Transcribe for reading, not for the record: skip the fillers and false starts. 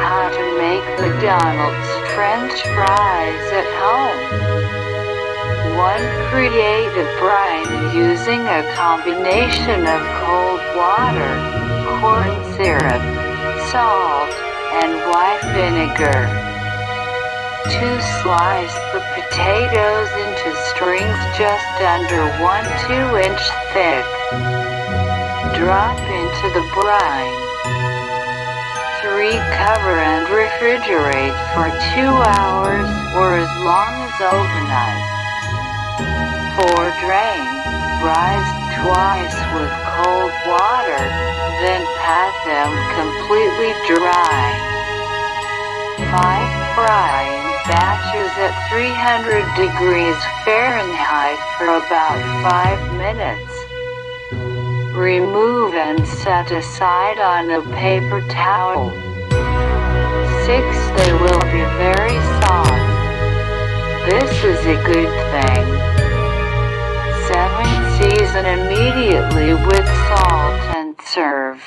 how to make McDonald's French fries at home. 1. Create a brine using a combination of cold water, corn syrup, salt, and white vinegar. 2. Slice the potatoes into strings just under 1–2 inch thick. Drop into the brine. 3. Cover and refrigerate for 2 hours or as long as overnight. 4. Drain. Rise twice with cold water, then pat them completely dry. 5. Fry in batches at 300 degrees Fahrenheit for about 5 minutes. Remove and set aside on a paper towel. 6. They will be very soft. This is a good thing. 7. Season immediately with salt and serve.